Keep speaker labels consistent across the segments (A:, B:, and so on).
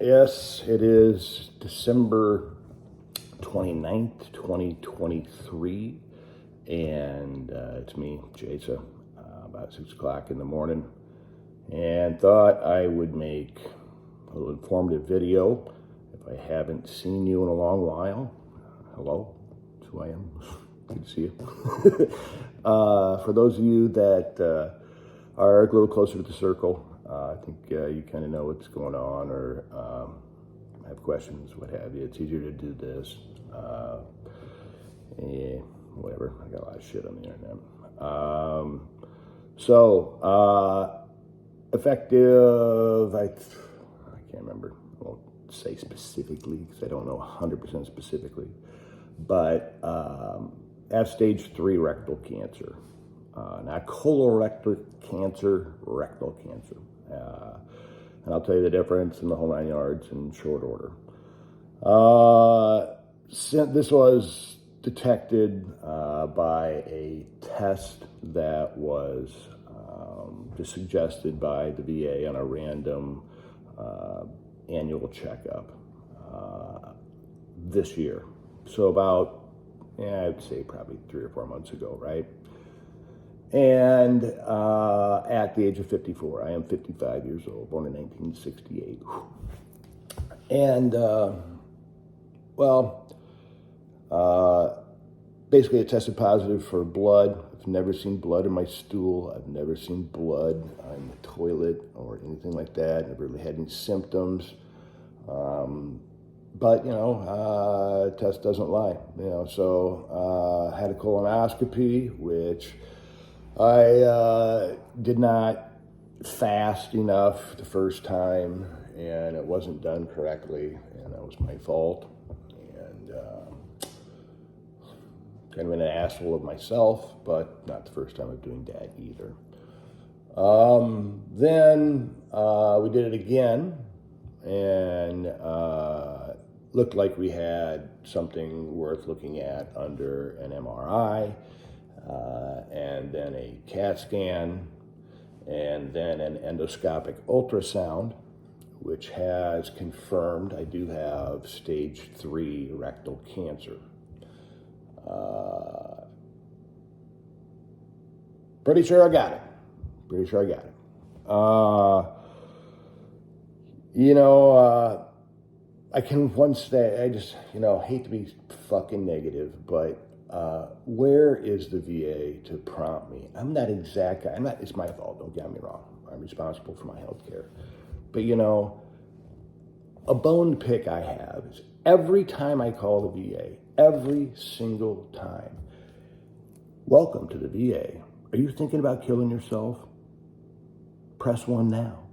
A: Yes, it is December 29th, 2023, and it's me, Jason, about 6 o'clock in the morning, and thought I would make a little informative video. If I haven't seen you in a long while, hello, that's who I am. Good to see you. For those of you that are a little closer to the circle, I think you kind of know what's going on or have questions, what have you. It's easier to do this. Whatever. I got a lot of shit on the internet. Effective, I can't remember. I won't say specifically because I don't know 100% specifically. But I have stage 3 rectal cancer. Not colorectal cancer, rectal cancer. And I'll tell you the difference in the whole 9 yards in short order. This was detected by a test that was just suggested by the VA on a random annual checkup this year. So about, I'd say probably 3 or 4 months ago, right? And at the age of 54, I am 55 years old, born in 1968. And, basically it tested positive for blood. I've never seen blood in my stool. I've never seen blood in the toilet or anything like that. Never really had any symptoms. But, test doesn't lie, so I had a colonoscopy, which I did not fast enough the first time, and it wasn't done correctly, and that was my fault. And kind of an asshole of myself, but not the first time of doing that either. Then we did it again, and looked like we had something worth looking at under an MRI, and then a CAT scan, and then an endoscopic ultrasound, which has confirmed I do have stage 3 rectal cancer. Pretty sure I got it. I can once say, I just, hate to be fucking negative, but where is the VA to prompt me? I'm that exact guy. It's my fault, don't get me wrong. I'm responsible for my health care. But, a bone to pick I have is every time I call the VA, every single time, welcome to the VA. Are you thinking about killing yourself? Press 1 now.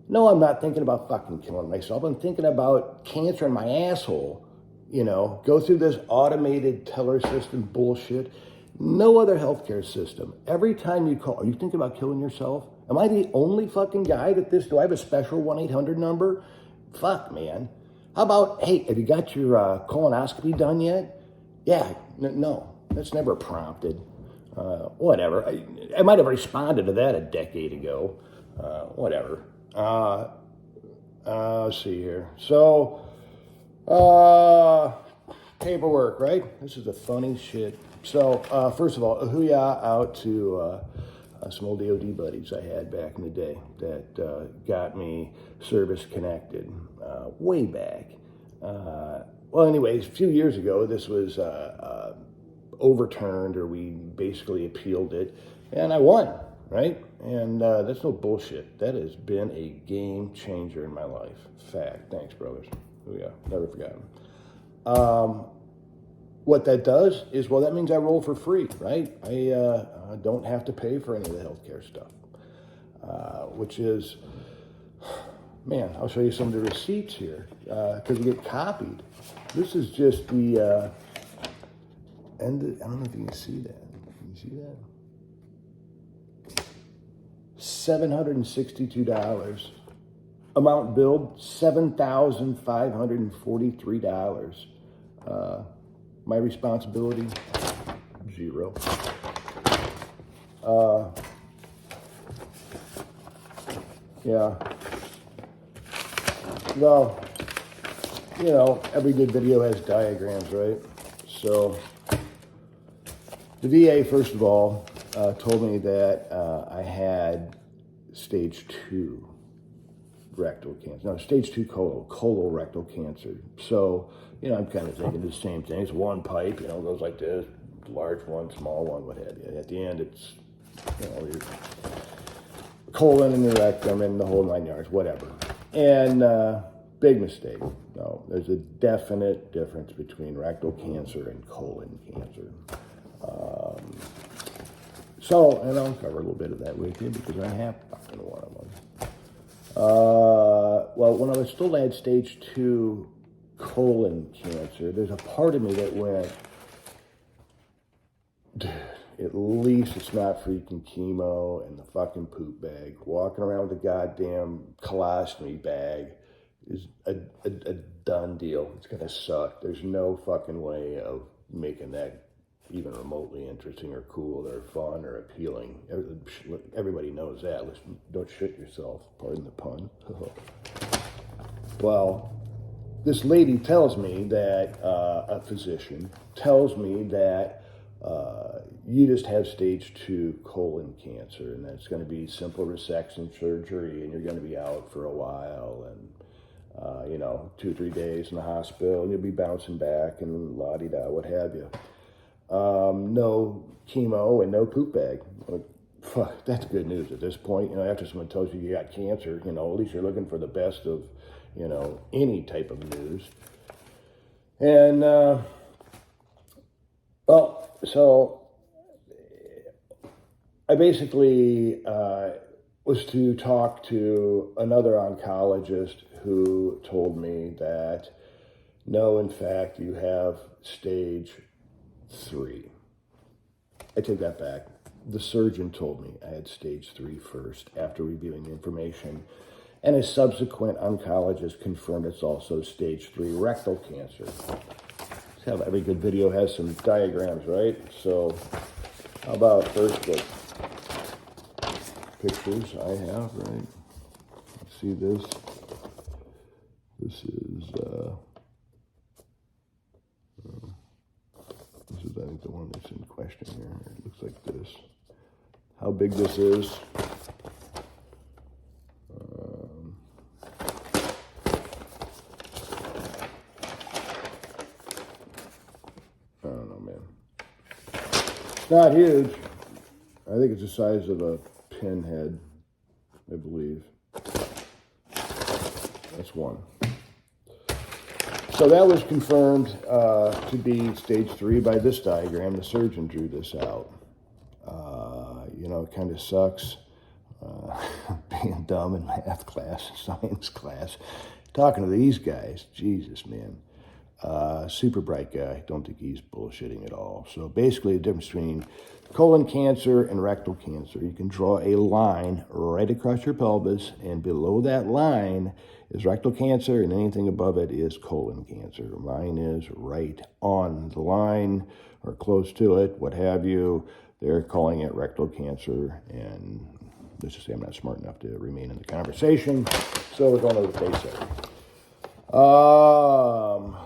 A: No, I'm not thinking about fucking killing myself. I'm thinking about cancer in my asshole. Go through this automated teller system bullshit. No other healthcare system. Every time you call, are you thinking about killing yourself? Am I the only fucking guy do I have a special 1-800 number? Fuck, man. How about, hey, have you got your colonoscopy done yet? Yeah, no, that's never prompted. Whatever. I might have responded to that a decade ago. Whatever. Let's see here. So, paperwork, right? This is the funny shit. So, first of all, a hoo-yah out to some old DOD buddies I had back in the day that got me service connected way back. Anyways, a few years ago, this was overturned, or we basically appealed it, and I won, right? And that's no bullshit. That has been a game changer in my life. Fact. Thanks, brothers. Oh yeah, never forgotten. What that does is, that means I roll for free, right? I don't have to pay for any of the healthcare stuff, which is, man, I'll show you some of the receipts here, because they get copied. This is just the, and I don't know if you can see that. Can you see that? $762. Amount billed, $7,543. My responsibility, 0. Yeah. Well, every good video has diagrams, right? So the VA, first of all, told me that I had stage 2 rectal cancer. No, stage 2 colorectal cancer. So, I'm kind of thinking the same thing. It's one pipe, goes like this, large one, small one, what have you. At the end, it's, your colon and your rectum and the whole 9 yards, whatever. And big mistake. No, there's a definite difference between rectal cancer and colon cancer. And I'll cover a little bit of that with you because I have fucking one of them. Well, when I was still at stage 2 colon cancer, there's a part of me that went, dude, at least it's not freaking chemo and the fucking poop bag. Walking around with a goddamn colostomy bag is a done deal. It's gonna suck. There's no fucking way of making that even remotely interesting or cool or fun or appealing. Everybody knows that. Listen, don't shit yourself, pardon the pun. Well, this lady tells me that, a physician tells me that you just have stage 2 colon cancer, and that's going to be simple resection surgery, and you're going to be out for a while, and 2 or 3 days in the hospital, and you'll be bouncing back and la-di-da, what have you. No chemo and no poop bag. Like, fuck, that's good news at this point. After someone tells you you got cancer, at least you're looking for the best of, any type of news. And, so I basically was to talk to another oncologist who told me that, no, in fact, you have stage 3. I take that back. The surgeon told me I had stage 3 first after reviewing the information, and a subsequent oncologist confirmed it's also stage 3 rectal cancer. See how every good video has some diagrams, right? So how about first the pictures I have, right? See this? This is I think the one that's in question here. It looks like this. How big this is. I don't know, man. It's not huge. I think it's the size of a pinhead, I believe. That's one. So that was confirmed to be stage 3 by this diagram. The surgeon drew this out. It kind of sucks being dumb in math class, science class. Talking to these guys, Jesus, man. Super bright guy. Don't think he's bullshitting at all. So basically the difference between colon cancer and rectal cancer. You can draw a line right across your pelvis, and below that line is rectal cancer, and anything above it is colon cancer. Mine is right on the line or close to it, what have you. They're calling it rectal cancer, and let's just say I'm not smart enough to remain in the conversation, so we're going to the face of it.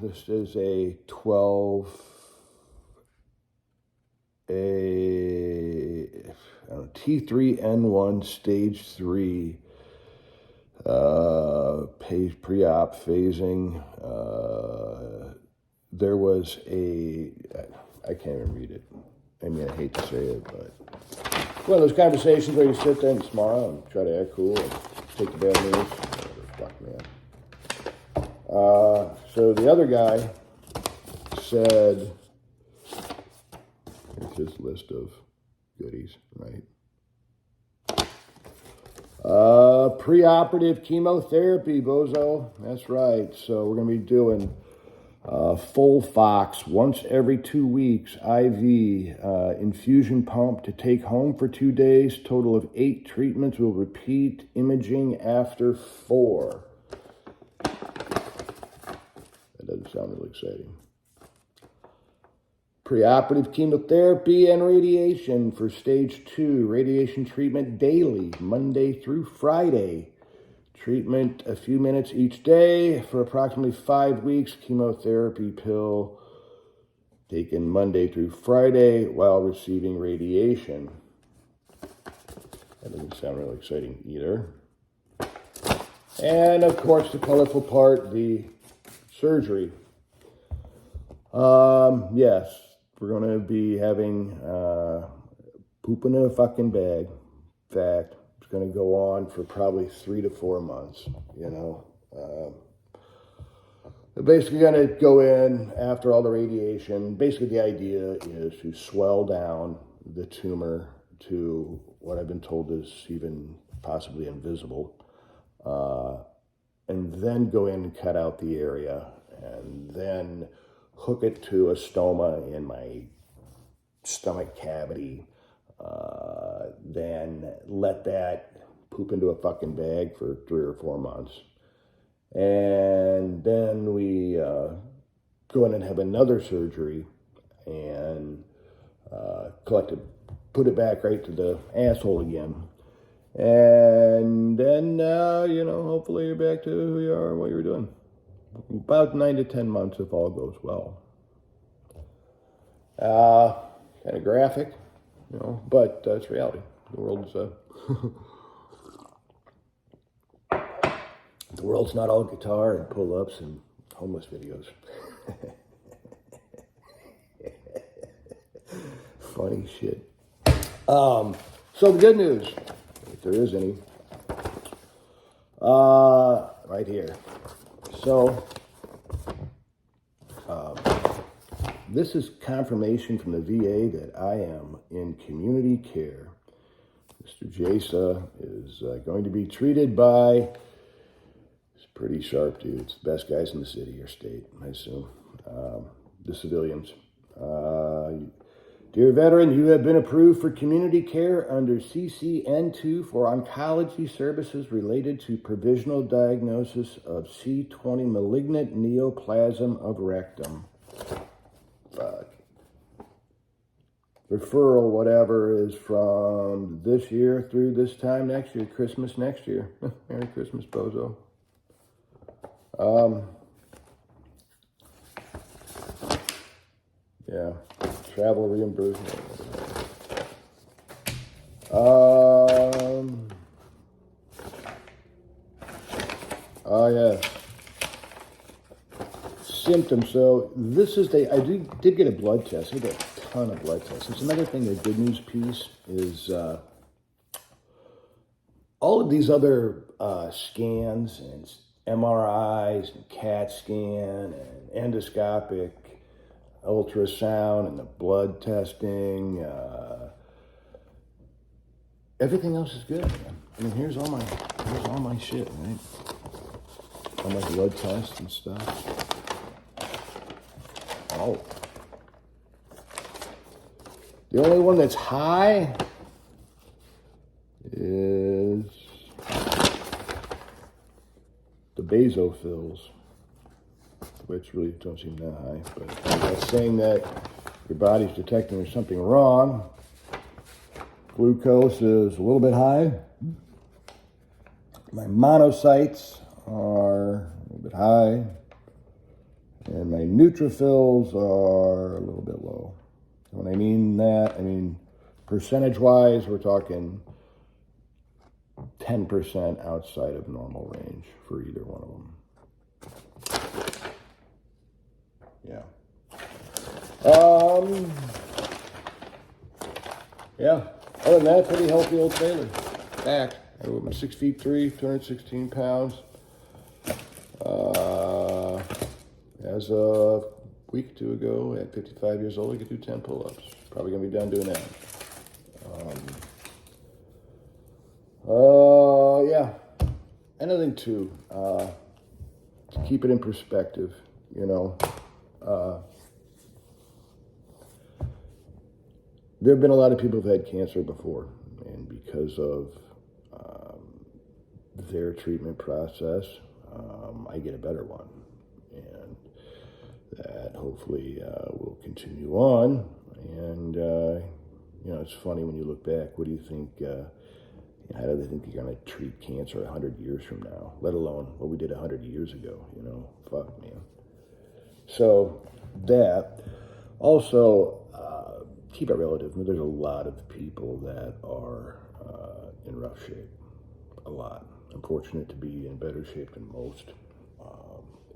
A: This is a T3N1 stage 3 pre-op phasing. There was I can't even read it. I mean, I hate to say it, but one of those conversations where you sit there and smile and try to act cool and take the bad news. Fuck, man. So the other guy said, here's his list of goodies, right? Preoperative chemotherapy, bozo. That's right. So we're going to be doing full Fox once every 2 weeks, IV, infusion pump to take home for 2 days, total of 8 treatments. We'll repeat imaging after 4. That doesn't sound really exciting. Preoperative chemotherapy and radiation for stage 2. Radiation treatment daily, Monday through Friday. Treatment, a few minutes each day for approximately 5 weeks. Chemotherapy pill taken Monday through Friday while receiving radiation. That doesn't sound really exciting either. And of course, the colorful part, the surgery. Yes, we're going to be having pooping in a fucking bag. In fact, it's going to go on for probably 3 to 4 months, you know. They're basically going to go in after all the radiation. Basically, the idea is to swell down the tumor to what I've been told is even possibly invisible. And then go in and cut out the area and then hook it to a stoma in my stomach cavity. Then let that poop into a fucking bag for 3 or 4 months. And then we go in and have another surgery and put it back right to the asshole again. And then, hopefully you're back to who you are and what you're doing. About 9 to 10 months if all goes well. Kind of graphic, but it's reality. The world's the world's not all guitar and pull-ups and homeless videos. Funny shit. So the good news, if there is any, right here. So, this is confirmation from the VA that I am in community care. Mr. Jasa is going to be treated by, he's a pretty sharp dude. It's the best guys in the city or state, I assume. The civilians. Dear veteran, you have been approved for community care under CCN2 for oncology services related to provisional diagnosis of C20 malignant neoplasm of rectum. Fuck. Referral, whatever, is from this year through this time next year, Christmas next year. Merry Christmas, bozo. Yeah, travel reimbursement. Oh yeah. Symptoms. So this is I did get a blood test. I did a ton of blood tests. It's another thing. The good news piece is all of these other scans and MRIs and CAT scan and endoscopic ultrasound and the blood testing. Everything else is good, man. I mean, here's all my shit, right? All my blood tests and stuff. Oh. The only one that's high is the basophils, which really don't seem that high, but that's saying that your body's detecting there's something wrong. Glucose is a little bit high. My monocytes are a little bit high. And my neutrophils are a little bit low. When I mean that, I mean percentage-wise, we're talking 10% outside of normal range for either one of them. Yeah. Yeah. Other than that, pretty healthy old sailor. Back. I'm 6'3", 216 pounds. As a week or two ago, at 55 years old, I could do 10 pull-ups. Probably gonna be done doing that. Yeah. Another thing too, to keep it in perspective, there have been a lot of people who've had cancer before, and because of their treatment process, I get a better one, and that hopefully will continue on. And it's funny when you look back. What do you think How do they think you're going to treat cancer 100 years from now, let alone what we did 100 years ago? Fuck, man. So that also keep it relative. I mean, there's a lot of people that are in rough shape. A lot. I'm fortunate to be in better shape than most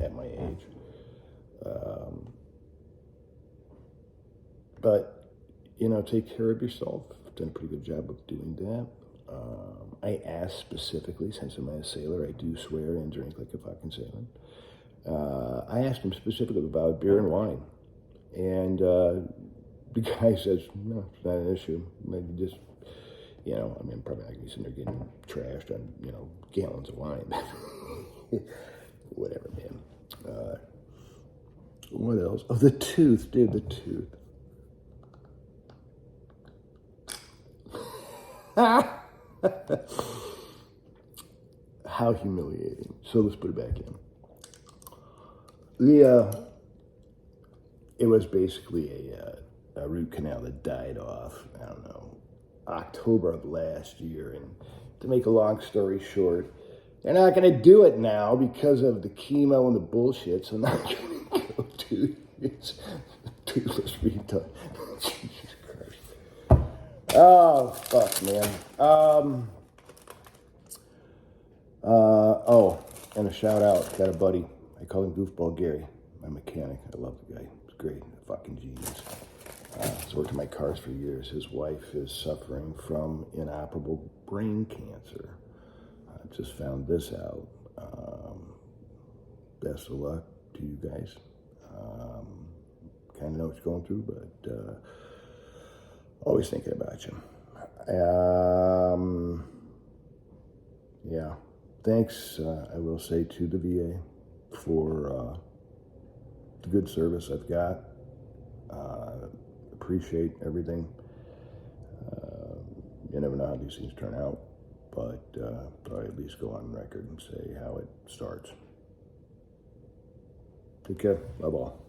A: at my age. But take care of yourself. I've done a pretty good job of doing that. I asked specifically, since I'm a sailor, I do swear and drink like a fucking sailor. I asked him specifically about beer and wine. And the guy says, no, it's not an issue. Maybe just, I'm probably not going to be sitting there getting trashed on, gallons of wine. Whatever, man. What else? Oh, the tooth, dude, the tooth. How humiliating. So let's put it back in. It was basically a root canal that died off, I don't know, October of last year. And to make a long story short, they're not going to do it now because of the chemo and the bullshit. So now I'm going to go to this toothless retard. Jesus Christ. Oh, fuck, man. And a shout out. Got a buddy. I call him Goofball Gary, my mechanic. I love the guy. He's great. Fucking genius. He's worked on my cars for years. His wife is suffering from inoperable brain cancer. I just found this out. Best of luck to you guys. Kind of know what you're going through, but always thinking about you. Yeah. Thanks, I will say, to the VA for the good service I've got. Appreciate everything. You never know how these things turn out, but I'll at least go on record and say how it starts. Take care. Love all.